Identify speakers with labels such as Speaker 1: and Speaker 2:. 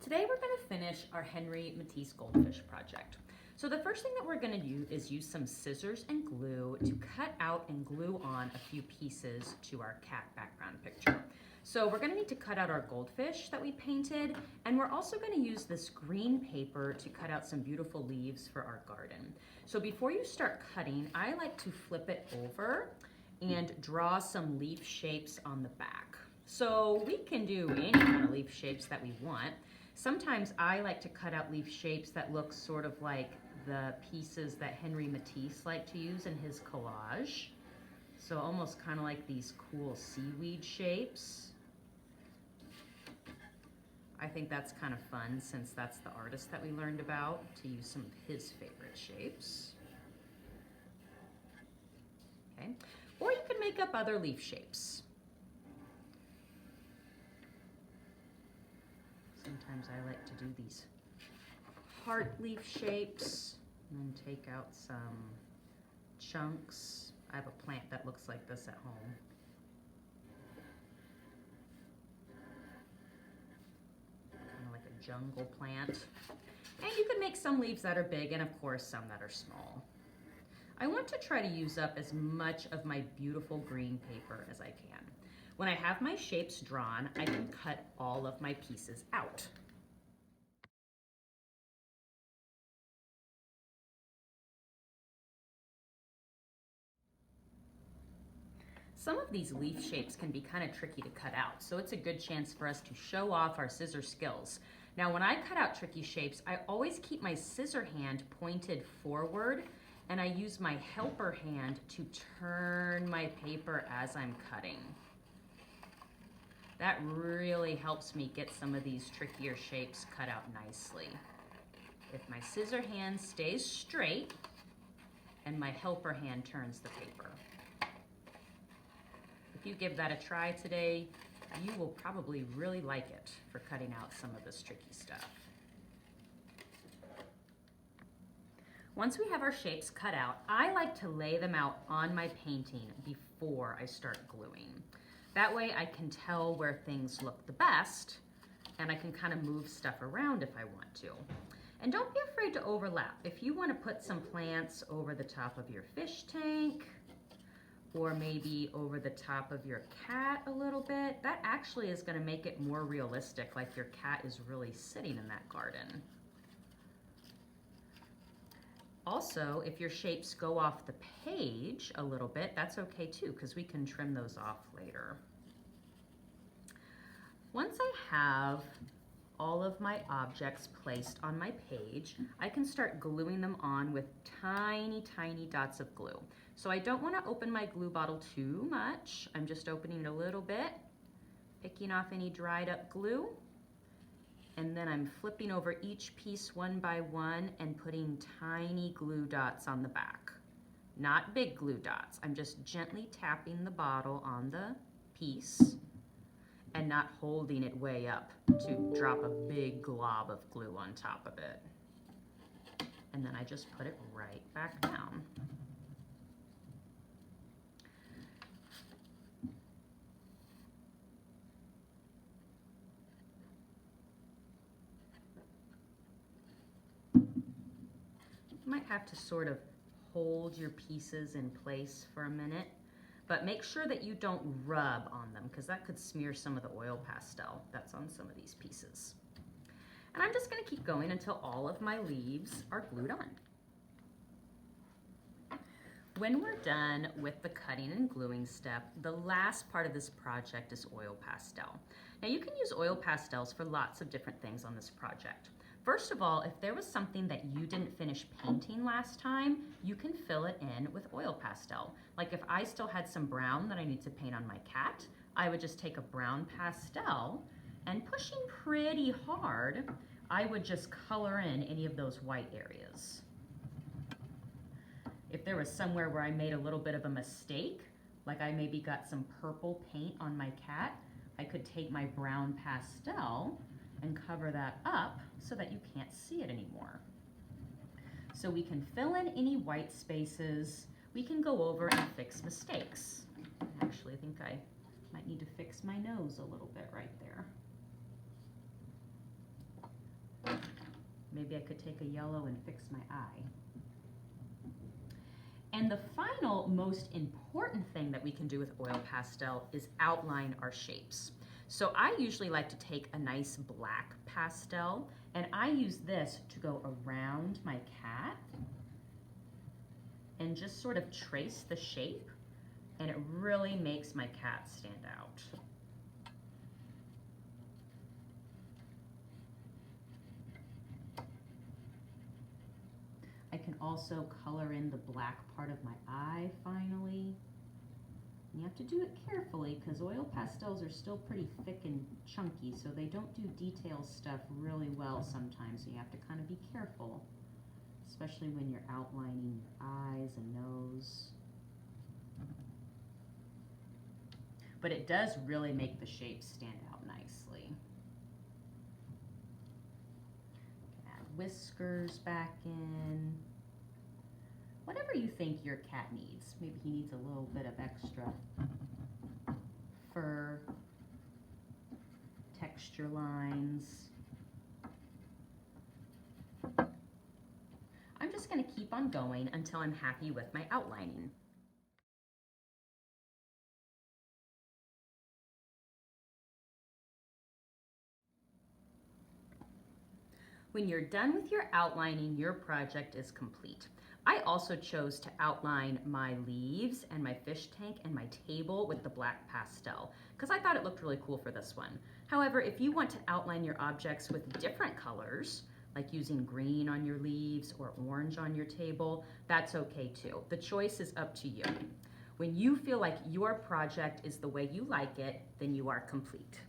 Speaker 1: Today we're going to finish our Henry Matisse goldfish project. So the first thing that we're going to do is use some scissors and glue to cut out and glue on a few pieces to our cat background picture. So we're going to need to cut out our goldfish that we painted, and we're also going to use this green paper to cut out some beautiful leaves for our garden. So before you start cutting, I like to flip it over and draw some leaf shapes on the back. So we can do any kind of leaf shapes that we want. Sometimes I like to cut out leaf shapes that look sort of like the pieces that Henry Matisse liked to use in his collage. So almost kind of like these cool seaweed shapes. I think that's kind of fun since that's the artist that we learned about, to use some of his favorite shapes. Okay, or you can make up other leaf shapes. Sometimes I like to do these heart leaf shapes and then take out some chunks. I have a plant that looks like this at home. Kind of like a jungle plant. And you can make some leaves that are big and of course some that are small. I want to try to use up as much of my beautiful green paper as I can. When I have my shapes drawn, I can cut all of my pieces out. Some of these leaf shapes can be kind of tricky to cut out, so it's a good chance for us to show off our scissor skills. Now, when I cut out tricky shapes, I always keep my scissor hand pointed forward, and I use my helper hand to turn my paper as I'm cutting. That really helps me get some of these trickier shapes cut out nicely. If my scissor hand stays straight and my helper hand turns the paper. If you give that a try today, you will probably really like it for cutting out some of this tricky stuff. Once we have our shapes cut out, I like to lay them out on my painting before I start gluing. That way I can tell where things look the best, and I can kind of move stuff around if I want to. And don't be afraid to overlap. If you want to put some plants over the top of your fish tank, or maybe over the top of your cat a little bit, that actually is going to make it more realistic, like your cat is really sitting in that garden. Also, if your shapes go off the page a little bit, that's okay too, because we can trim those off later. Once I have all of my objects placed on my page, I can start gluing them on with tiny, tiny dots of glue. So I don't want to open my glue bottle too much. I'm just opening it a little bit, picking off any dried up glue, and then I'm flipping over each piece one by one and putting tiny glue dots on the back. Not big glue dots. I'm just gently tapping the bottle on the piece and not holding it way up to drop a big glob of glue on top of it. And then I just put it right back down. You might have to sort of hold your pieces in place for a minute, but make sure that you don't rub on them because that could smear some of the oil pastel that's on some of these pieces. And I'm just going to keep going until all of my leaves are glued on. When we're done with the cutting and gluing step, the last part of this project is oil pastel. Now you can use oil pastels for lots of different things on this project. First of all, if there was something that you didn't finish painting last time, you can fill it in with oil pastel. Like if I still had some brown that I need to paint on my cat, I would just take a brown pastel and pushing pretty hard, I would just color in any of those white areas. If there was somewhere where I made a little bit of a mistake, like I maybe got some purple paint on my cat, I could take my brown pastel and cover that up so that you can't see it anymore. So we can fill in any white spaces. We can go over and fix mistakes. Actually, I think I might need to fix my nose a little bit right there. Maybe I could take a yellow and fix my eye. And the final, most important thing that we can do with oil pastel is outline our shapes. So I usually like to take a nice black pastel, and I use this to go around my cat and just sort of trace the shape, and it really makes my cat stand out. I can also color in the black part of my eye finally. And you have to do it carefully because oil pastels are still pretty thick and chunky, so they don't do detail stuff really well sometimes. So you have to kind of be careful, especially when you're outlining your eyes and nose. But it does really make the shapes stand out nicely. Add whiskers back in. Whatever you think your cat needs. Maybe he needs a little bit of extra fur, texture lines. I'm just going to keep on going until I'm happy with my outlining. When you're done with your outlining, your project is complete. I also chose to outline my leaves and my fish tank and my table with the black pastel because I thought it looked really cool for this one. However, if you want to outline your objects with different colors, like using green on your leaves or orange on your table, that's okay too. The choice is up to you. When you feel like your project is the way you like it, then you are complete.